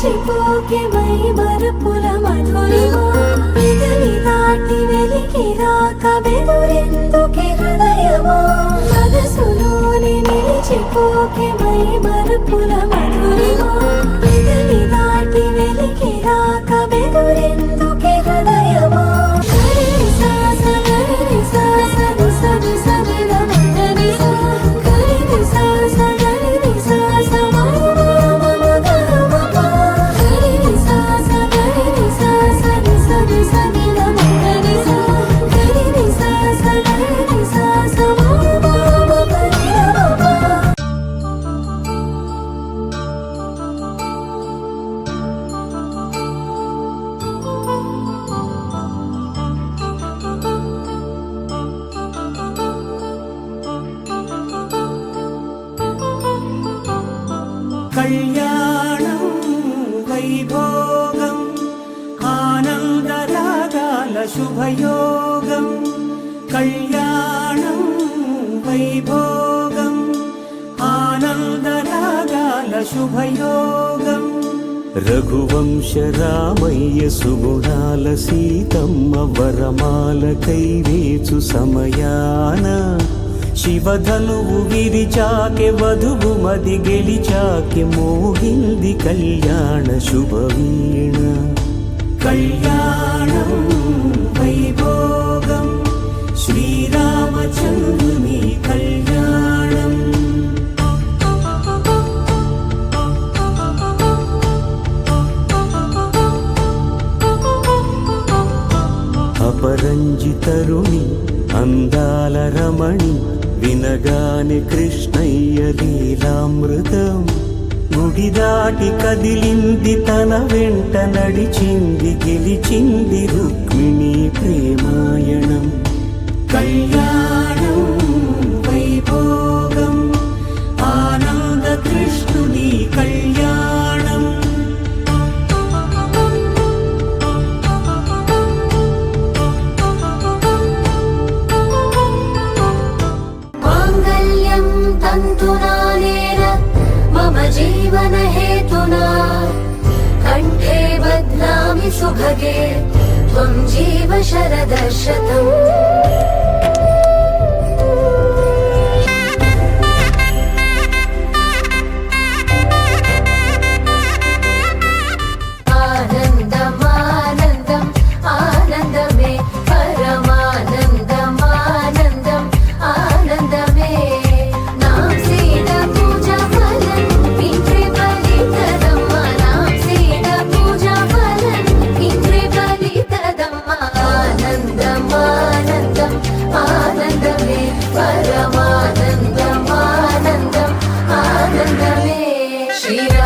నిలిచిపోకే my మరపుల Madhurima పెదవి దాటి వెలికి రాక బెదురెందుకే హృదయమా మనసులోని నిలిచిపోకే మై మరపుల మధురిమా పెదవి దాటి వెలికి రాక బెదురెందుకే హృదయమా కళ్యాణం వైభోగం ఆనందరాగాల శుభయోగం కళ్యాణం వైభోగం ఆనందరాగాల శుభయోగం రఘువంశ రామయ్య సుగుణాల సీతమ్మ వరమాల కైవేచు సమయాన శివధనువు విరిచాకె వధువు మది గెలిచాకె మోగింది కళ్యాణ శుభవీణ కళ్యాణం వైభోగం శ్రీరామచంద్రుని కళ్యాణం అపరంజితరుణి అందాల రమణి వినగానే కృష్ణయ్య లీలామృతం గుడి దాటి కదిలింది తన వెంట నడిచింది గెలిచింది రుక్మిణి ప్రేమాయణం కళ్యాణం వైభోగం ఆనంద కృష్ణుని కళ్యాణం तन्तुनानेन मम जीवन हेतुना कण्ठे बध्नामि सुभगे त्वं जीव शरदशतम् परमानन्दमानन्दम् आनन्दमे श्री